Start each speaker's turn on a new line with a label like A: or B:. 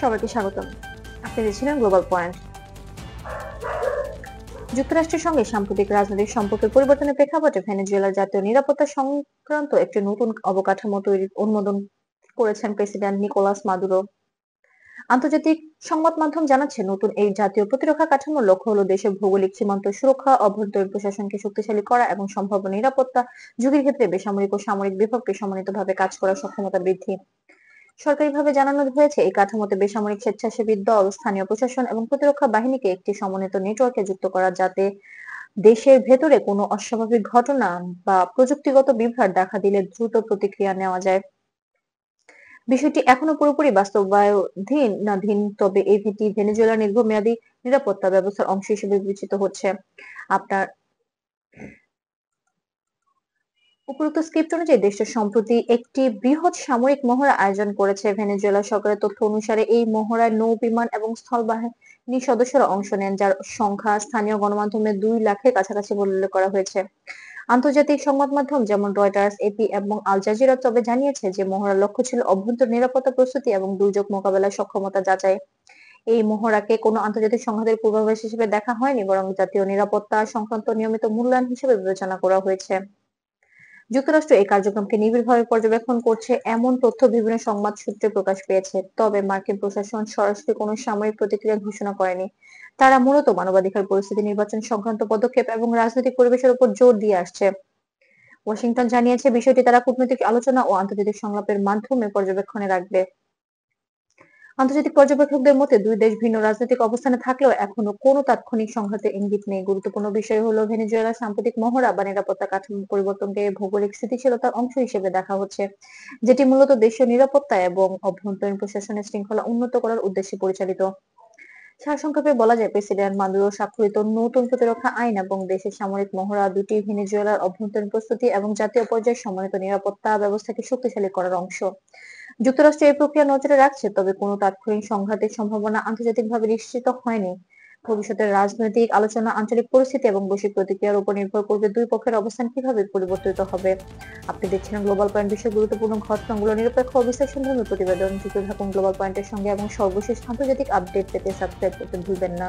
A: সবাইকে স্বাগতম। আপনি দেখছিলেন গ্লোবাল পয়েন্ট। যুক্তরাষ্ট্রের সঙ্গে সাম্প্রতিক রাজনৈতিক সম্পর্কের পরিবর্তনের প্রেক্ষাপটে ভেনেজুয়েলার জাতীয় নিরাপত্তা সংক্রান্ত একটি নতুন অবকাঠামো তৈরির অনুমোদন করেছেন প্রেসিডেন্ট নিকোলাস মাদুরো। আন্তর্জাতিক সংবাদ মাধ্যম জানাচ্ছে, নতুন এই জাতীয় প্রতিরক্ষা কাঠামোর লক্ষ্য হলো দেশের ভৌগোলিক সীমান্ত সুরক্ষা, অভ্যন্তরীণ প্রশাসনকে শক্তিশালী করা এবং সম্ভাব্য নিরাপত্তা ঝুঁকির ক্ষেত্রে বেসামরিক ও সামরিক বিভাগকে সমন্বিতভাবে কাজ করার সক্ষমতা বৃদ্ধি। সরকারিভাবে জানানো হয়েছে, এই কাঠামোতে বেসামরিক স্বেচ্ছাসেবী দল, স্থানীয় প্রশাসন এবং প্রতিরক্ষা বাহিনীকে একটি সমন্বিত নেটওয়ার্কে যুক্ত করা, যাতে দেশের ভেতরে কোনো অস্বাভাবিক ঘটনা বা প্রযুক্তিগত বিভ্রাট দেখা দিলে দ্রুত প্রতিক্রিয়া নেওয়া যায়। বিষয়টি এখনো পুরোপুরি বাস্তবায়নাধীন, তবে এটি ভেনেজুয়েলার দীর্ঘমেয়াদী নিরাপত্তা ব্যবস্থার অংশ হিসেবে বিবেচিত হচ্ছে। আপনার উপরোক্ত স্ক্রিপ্ট অনুযায়ী দেশটি সম্প্রতি একটি বৃহৎ সামরিক মহড়া আয়োজন করেছে। ভেনেজুয়েলা সরকারের তথ্য অনুসারে এই মহড়ায় নৌ বিমান এবং স্থলবাহিনী সদস্যরা অংশ নেন, যার সংখ্যা স্থানীয় গণমাধ্যমে 2 লাখের কাছাকাছি বলে উল্লেখ করা হয়েছে। আন্তর্জাতিক সংবাদ মাধ্যম যেমন রয়টার্স, এপি এবং আল জাজিরা তবে জানিয়েছে যে মহড়ার লক্ষ্য ছিল অভ্যন্তরীণ নিরাপত্তা প্রস্তুতি এবং দুর্যোগ মোকাবেলার সক্ষমতা যাচাই। এই মহড়াকে কোনো আন্তর্জাতিক সংঘাতের পূর্বাভাস হিসেবে দেখা হয়নি, বরং জাতীয় নিরাপত্তা সংক্রান্ত নিয়মিত মূল্যায়ন হিসেবে বিবেচনা করা হয়েছে। যুক্তরাষ্ট্র এই কার্যক্রমকে নিবিড়ভাবে পর্যবেক্ষণ করছে, এমন তথ্য বিভিন্ন সংবাদ সূত্রে প্রকাশ পেয়েছে। তবে মার্কিন প্রশাসন সরাসরি কোনো সামরিক প্রতিক্রিয়া ঘোষণা করেনি। তারা মূলত মানবাধিকার পরিস্থিতি, নির্বাচন সংক্রান্ত পদক্ষেপ এবং রাজনৈতিক পরিবেশের উপর জোর দিয়ে আসছে। ওয়াশিংটন জানিয়েছে, বিষয়টি তারা কূটনৈতিক আলোচনা ও আন্তর্জাতিক সংলাপের মাধ্যমে পর্যবেক্ষণে রাখবে। আন্তর্জাতিক পর্যবেক্ষকদের মতে, দুই দেশ ভিন্ন রাজনৈতিক অবস্থানে থাকলেও এখনো কোনো তাৎক্ষণিক সংঘাতের ইঙ্গিত নেই। গুরুত্বপূর্ণ বিষয় হলো, ভেনেজুয়েলার সাম্প্রতিক মহড়া বা নিরাপত্তা কাঠামো পরিবর্তনকে ভৌগোলিক স্থিতিশীলতার অংশ হিসেবে দেখা হচ্ছে, যেটি মূলত দেশীয় নিরাপত্তা এবং অভ্যন্তরীণ প্রশাসনের শৃঙ্খলা উন্নত করার উদ্দেশ্যে পরিচালিত। সারসংক্ষেপে বলা যায়, প্রেসিডেন্ট মাদুরো স্বাক্ষরিত নতুন প্রতিরক্ষা আইন এবং দেশের সামরিক মহড়া দুটি ভেনেজুয়েলার অভ্যন্তরীণ প্রস্তুতি এবং জাতীয় পর্যায়ে সমন্বিত নিরাপত্তা ব্যবস্থাকে শক্তিশালী করার অংশ। যুক্তরাষ্ট্র এই প্রক্রিয়া নজরে রাখছে, তবে কোনো তাৎক্ষণিক সংঘাতের সম্ভাবনা আন্তর্জাতিকভাবে নিশ্চিত হয়নি। ভবিষ্যতের রাজনৈতিক আলোচনা, আঞ্চলিক পরিস্থিতি এবং বৈশ্বিক প্রতিক্রিয়ার উপর নির্ভর করবে দুই পক্ষের অবস্থান কিভাবে পরিবর্তিত হবে। আপনি দেখছেন গ্লোবাল পয়েন্ট, বিশ্বের গুরুত্বপূর্ণ ঘটনাগুলো নিরপেক্ষ ও বিশ্লেষণধর্মী প্রতিবেদন। যুক্ত থাকুন গ্লোবাল পয়েন্টের সঙ্গে এবং সর্বশেষ আন্তর্জাতিক আপডেট পেতে সাবস্ক্রাইব করতে ভুলবেন না।